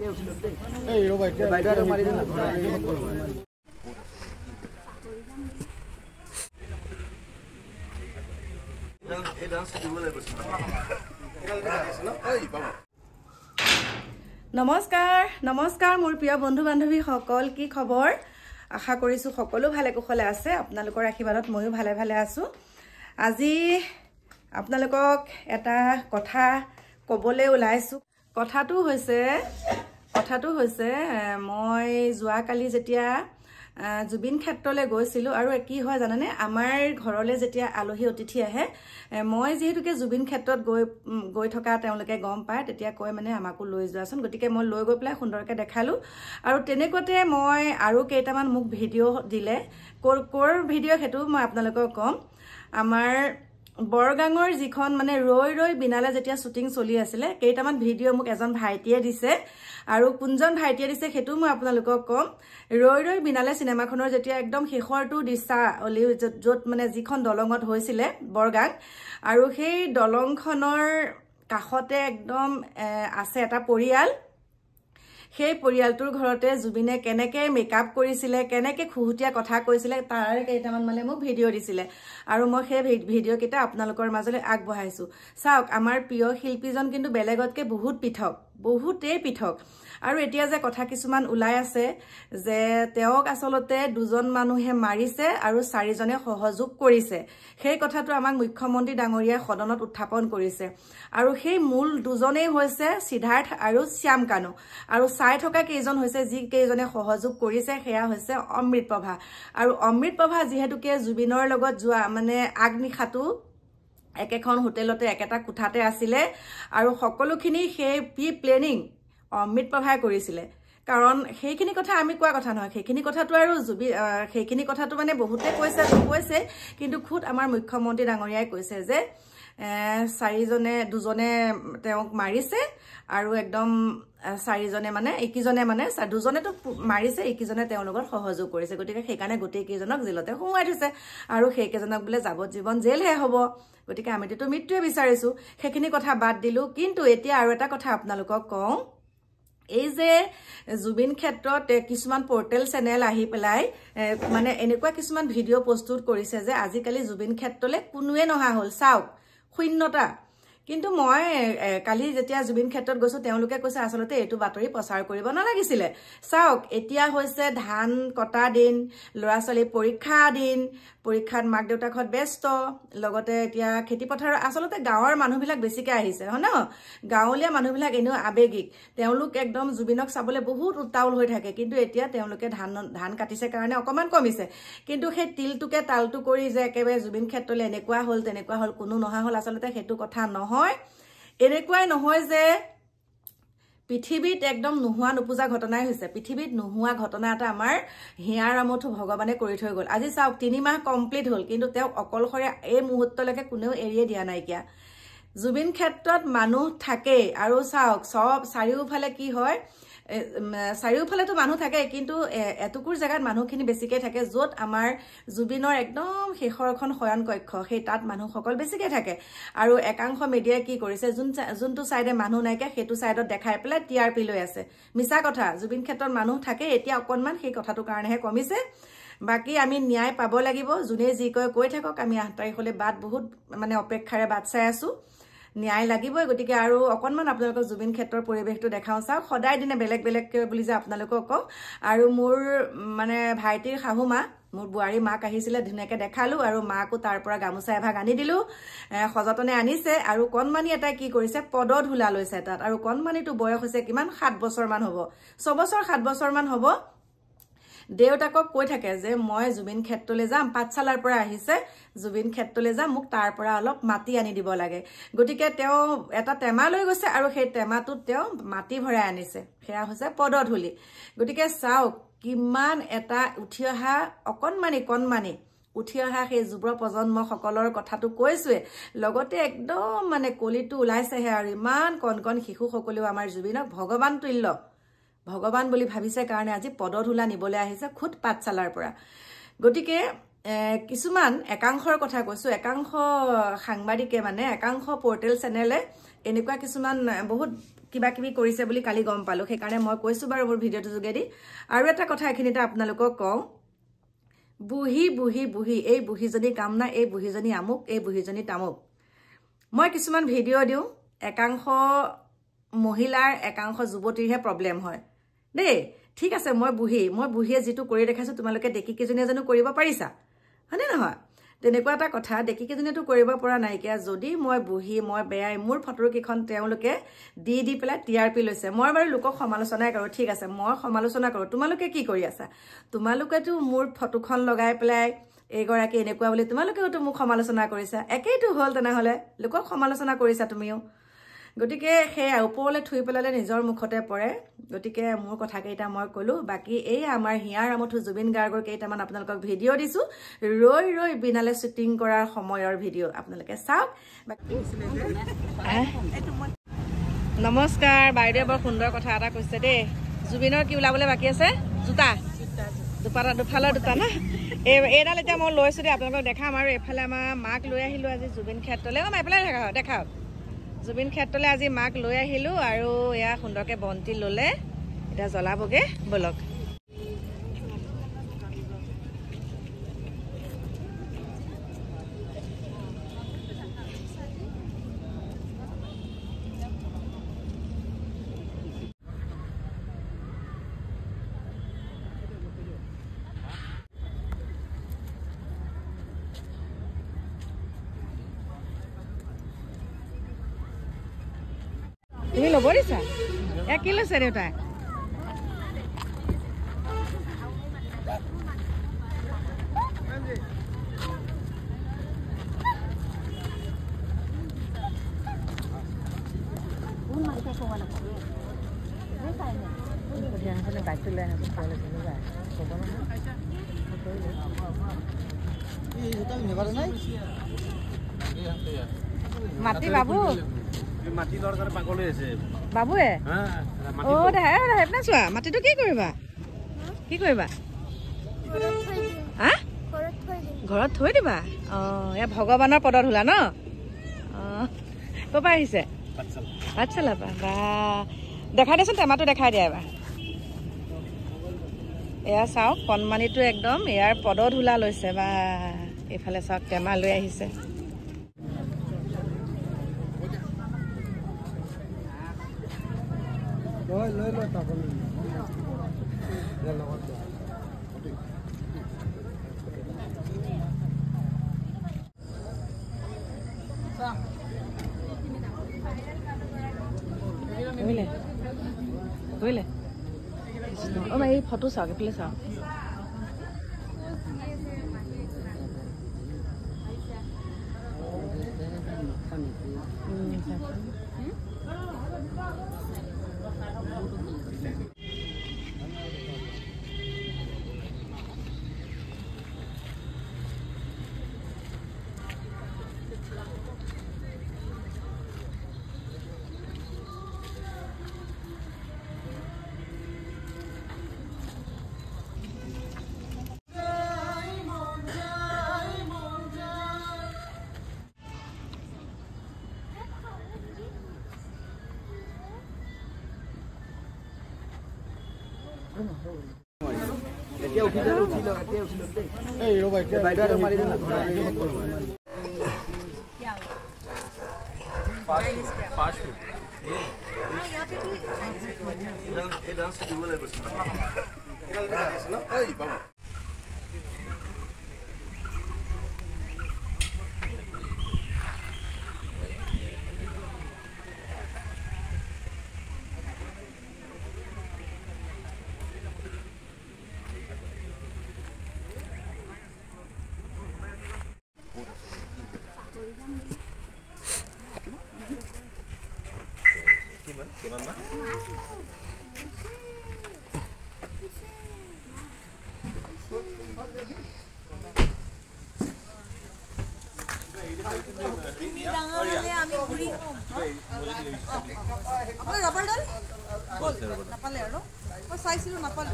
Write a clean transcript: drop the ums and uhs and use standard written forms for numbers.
নমস্কাৰ নমস্কাৰ মোৰ প্ৰিয় বন্ধু বান্ধৱী সকল কি খবৰ আশা কৰিছো সকলো ভালে কুশলে আছে আপোনালোকৰ আশীৰ্বাদত ময়ো ভালে ভালে আছো আজি আপোনালোকক এটা কথা কবলৈ ওলাইছো কথাটো হৈছে মই যোৱা কালি যেতিয়া জুবিন ক্ষেত্ৰলৈ গৈছিলো আৰু কি হয় জানেনে আমাৰ ঘৰলৈ যেতিয়া আলহী অতিথি আহে মই যেহেতুকে জুবিন ক্ষেত্ৰত গৈ থকা তেওঁলোকে গম পায় তেতিয়া কয় মানে আমাকো লৈ যোৱাচোন গতিকে মই লৈ গৈ পেলাই সুন্দৰকৈ দেখালো আৰু তেনেকুৱাতে মই আৰু কেইটামান মোক ভিডিঅ' দিলে কোৰ ভিডিঅ' হেতু মই আপোনালোকক কম আমাৰ বৰগাঙৰ যিখন মানে ৰৈ ৰৈ বিনালে যেতিয়া শুটিং চলি আছিল কেইটামান ভিডিঅ' মোক এজন ভাইটিয়ে দিছে আৰু কোনজন ভাইটিয়ে দিছে হেতু মই আপোনালোকক কম ৰৈ ৰৈ বিনালে সিনেমাখনৰ যেতিয়া একদম শেষৰটো দিশা অলি যত মানে যিখন দলঙত হৈছিল বৰগাং আৰু সেই দলংখনৰ কাষতে একদম আছে এটা পৰিয়াল সেই পৰিয়ালটোৰ ঘৰতে জুবিনে কেনেকে মেকআপ কৰিছিল কেনেকে খুহুটিয়া কথা কৈছিল তাৰ কেইটামান মানে মোক ভিডিঅ' দিছিল আৰু মই সেই ভিডিঅ' কেইটা আপোনালোকৰ মাজলৈ আগবঢ়াইছো চাওক আমাৰ প্ৰিয় শিল্পীজন কিন্তু বেলেগতকে বহুতেই পৃথক আৰু এতিয়া যে কথা কিছুমান ওলাই আছে যে তেওঁক আসলতে দুজন মানুহে মাৰিছে আৰু চাৰিজনে সহযোগ কৰিছে সেই কথাটো আমাক মুখ্যমন্ত্ৰী ডাঙৰীয়া সদনত উত্থাপন কৰিছে আৰু সেই মূল দুজনেই হৈছে সিদ্ধাৰ্থ আৰু শ্যাম কানু আৰু চাই থকা কেইজন হৈছে যি কেইজনে সহযোগ কৰিছে সেয়া হৈছে অমৃতপ্ৰভা আৰু অমৃতপ্ৰভা যেহেতুকে জুবিনৰ লগত যোৱা মানে আগনিখাটো একেখন হোটেলতে একেটা কোঠাতে আছিলে আৰু সকলোখিনি সেই প্ৰি প্লেনিং অমৃতপ্ৰভাই কৰিছিল কাৰণ সেইখিনি কথা আমি কোৱা কথা নহয় সেইখিনি কথাটো আৰু সেইখিনি কথাটো মানে বহুতে কৈছে কিন্তু খুদ আমাৰ মুখ্যমন্ত্ৰী ডাঙৰীয়াই কৈছে যে দুজনে তেওঁক মাৰিছে আৰু একদম চাৰিজনে মানে একিজনে মানে দুজনেটো মাৰিছে একিজনে তেওঁৰ লগত সহযোগ কৰিছে গতিকে সেইকাৰণে গোটেই কেইজনক জেলতে সোমাই থৈছে আৰু সেই কেইজনক বোলে যাৱজ্জীৱন জেলহে হ'ব গতিকে আমিতো মৃত্যুৱে বিচাৰিছো সেইখিনি কথা বাদ দিলো কিন্তু এতিয়া আৰু এটা কথা আপোনালোকক কওঁ এই যে জুবিন ক্ষেত্ৰত কিছুমান পোৰ্টেল চেনেল আহি পেলাই মানে এনেকুৱা কিছুমান ভিডিঅ' প্ৰস্তুত কৰিছে যে আজিকালি জুবিন ক্ষেত্ৰলৈ কোনোৱে নহা হ'ল চাওক শূন্যতা কিন্তু মই কালি যেতিয়া জুবিন ক্ষেত্ৰত গৈছো তেওঁলোকে কৈছে আসলতে এইটো বাতৰি প্ৰচাৰ কৰিব নালাগিছিল চাওক এতিয়া হৈছে ধান কটা দিন ল'ৰা ছোৱালী পৰীক্ষা দিন পৰীক্ষাত মাক দেউতাকত ব্যস্ত লগতে এতিয়া খেতি পথাৰ আসলতে গাঁৱৰ মানুহবিলাক বেছিকৈ আহিছে হয় ন গাঁৱলীয়া মানুহবিলাক এনেও আবেগিক তেওঁলোক একদম জুবিনক চাবলৈ বহুত উত্তাউল হৈ থাকে কিন্তু এতিয়া তেওঁলোকে ধান কাটিছে কাৰণে অকমান কমিছে কিন্তু সেই তিলটোকে তালটো কৰি যে একেবাৰে জুবিন ক্ষেত্ৰলৈ এনেকুৱা হ'ল তেনেকুৱা হ'ল কোনো নহা হ'ল আসলতে সেইটো কথা নহয় এনেকুৱাই নহয় যে পৃথিৱীত একদম নোহোৱা নোপোজা ঘটনাই হৈছে পৃথিৱীত নোহোৱা ঘটনা এটা আমাৰ হিয়াৰ আমঠু ভগৱানে কৰি থৈ গ'ল আজি চাওক 3 মাহ কমপ্লিট হ'ল কিন্তু তেওঁ অকলশৰে এই মুহূৰ্তলৈকে কোনেও এৰিয়ে দিয়া নাইকিয়া জুবিন ক্ষেত্ৰত মানুহ থাকে আৰু চাওক সব চাৰিওফালে কি হয় চাৰিওফালেতো মানুহ থাকে কিন্তু এটুকুৰ জায়গাত মানুহখিনি বেছিকে থাকে য'ত আমাৰ জুবিনৰ একদম শেষৰখন শয়ন কক্ষ সেই তাত মানুহসকল বেছিকে থাকে আৰু একাংশ মিডিয়াই কি কৰিছে যোনটো সাইডে মানুহ নাইকে সেইটো সাইডত দেখাই পেলাই টিআৰপি লৈ আছে মিছা কথা জুবিন ক্ষেত্ৰত মানুহ থাকে এতিয়া অকনমান সেই কথাটো কাৰণেহে কমিছে বাকি আমি ন্যায় পাব লাগিব যোনে যি কৈ থাকক আমি 8 তাৰিখলৈ বাদ বহুত মানে অপেক্ষাৰে বাদ চাই আছো ন্যায় লাগিবই গতিকে আৰু অকনমান আপোনালোকক জুবিন ক্ষেত্ৰৰ পৰিবেশটো দেখাও চাওক সদায় দিনে বেলেগ বুলি যে আপোনালোকক কওঁ আৰু মোৰ মানে ভাইটিৰ শাহুমা মোৰ বুৱাৰী মাক আহিছিল ধুনীয়াকৈ দেখালো আৰু মাকো তাৰ পৰা গামুচা এভাগ আনি দিলো সযতনে আনিছে আৰু কণমানি এটা কি কৰিছে পদধূলা লৈছে তাত আৰু কণমানিটো বয়স হৈছে কিমান 7 বছৰ মান হ'ব 6 বছৰ 7 বছৰ মান হ'ব দেউতাকক কৈ থাকে যে মই জুবিন ক্ষেত্ৰলৈ যাম পাঠশালাৰ পৰা আহিছে জুবিন ক্ষেত্ৰলৈ যাম মোক তাৰ পৰা অলপ মাটি আনি দিব লাগে গতিকে তেওঁ এটা টেমা লৈ গৈছে আৰু সেই টেমাটোত তেওঁ মাটি ভৰাই আনিছে সেয়া হৈছে পদধূলি গতিকে চাওক কিমান এটা উঠি অহা কণমানি উঠি অহা সেই যুৱ প্ৰজন্ম সকলৰ কথাটো কৈছোৱে লগতে একদম মানে কলিটো ওলাইছেহে আৰু ইমান কণ শিশু সকলেও আমাৰ জুবিনক ভগৱান তুল্য ভগৱান বুলি ভাবিছে কাৰণে আজি পদধূলা নিবলৈ আহিছে খুদ পাঠশালাৰ পৰা গতিকে কিছুমান একাংশৰ কথা কৈছো একাংশ সাংবাদিকে মানে একাংশ পোৰ্টেল চেনেলে এনেকুৱা কিছুমান বহুত কিবা কিবি কৰিছে বুলি কালি গম পালো সেইকাৰণে মই কৈছো বাৰু মোৰ ভিডিঅ'টো যোগেদি আৰু এটা কথা এখিনিতে আপোনালোকক কওঁ বুহি বুহি বুহি এই বুহিজনী কাম নাই এই বুহিজনী আমুক এই বুহিজনী তামুক মই কিছুমান ভিডিঅ' দিওঁ একাংশ মহিলাৰ একাংশ যুৱতীৰহে প্ৰব্লেম হয় দেই ঠিক আছে মই বুহিয়ে যেটো কৰি দেখাইছো তোমালোকে দেখি কিজনী জানো কৰিব পাৰিছা হয়নে নহয় তেনেকুৱা এটা কথা দেখি কিজনীটো কৰিব পৰা নাইকিয়া যদি মই বুহি মই বেয়াই মোৰ ফটো কিখন তেওঁলোকে দি পেলাই টিআৰপি লৈছে মই বাৰু লোকক সমালোচনাই কৰো ঠিক আছে মই সমালোচনা কৰো তোমালোকে কি কৰি আছা তোমালোকেতো মোৰ ফটোখন লগাই পেলাই এইগৰাকী এনেকুৱা বুলি তোমালোকেওতো মোক সমালোচনা কৰিছা একেইটো হল তেনেহলে লোকক সমালোচনা কৰিছা তুমিও গতিকে সেই ওপৰলে থুই পেলালে নিজৰ মুখতে পৰে গতিকে মোৰ কথা কেইটা মই কলো বাকি এই আমাৰ হিয়াৰ আমঠু জুবিন গাৰ্গৰ কেইটামান আপোনালোকক ভিডিঅ' দিছো ৰৈ বিনালে শুটিং কৰাৰ সময়ৰ ভিডিঅ' আপোনালোকে চাওক নমস্কাৰ বাইদেউ বৰ সুন্দৰ কথা এটা কৈছে দেই জুবিনৰ কি ওলাবলৈ বাকী আছে জোতা দুফালৰ দুটা না এইডাল এতিয়া মই লৈছো দেই আপোনালোকক দেখাম আৰু এইফালে আমাৰ মাক লৈ আহিলো আজি জুবিন ক্ষেত্ৰলৈ এইফালে দেখাওক জুবিন ক্ষেত্ৰলৈ আজি মাক লৈ আহিলো আৰু এয়া সুন্দৰকে বন্তি ললে এটা জ্বলাবগে বলক তুমি ল'ব দিছা কি লৈছে দেউতাই মাটি বাবু মাটি দৰকাৰ পাগল হৈছে বাবুৱে ও হেপনা চোৱা মাটিটো কি কৰিবা ঘৰত থৈ দিবা এয়া ভগৱানৰ পদত হোলা ন ক'পা আহিছে পাঠশালা বা দেখাই দেচোন টেমাটো দেখাই দিয়া এবাৰ এয়া চাওক কণমানিটো একদম ইয়াৰ পদত হোলা লৈছে বা এইফালে চাওক টেমা লৈ আহিছে লৈ তাপনি বুঝলে ও ভাই ফটো চাওক এইফালে চাওক এতিয়া উঠি ল এই ৰ ভাই বাইদাৰ মাৰি দিলা ফাস্ট এই ডান্স দিব লাগিব না এই বাবা Gimana? Napal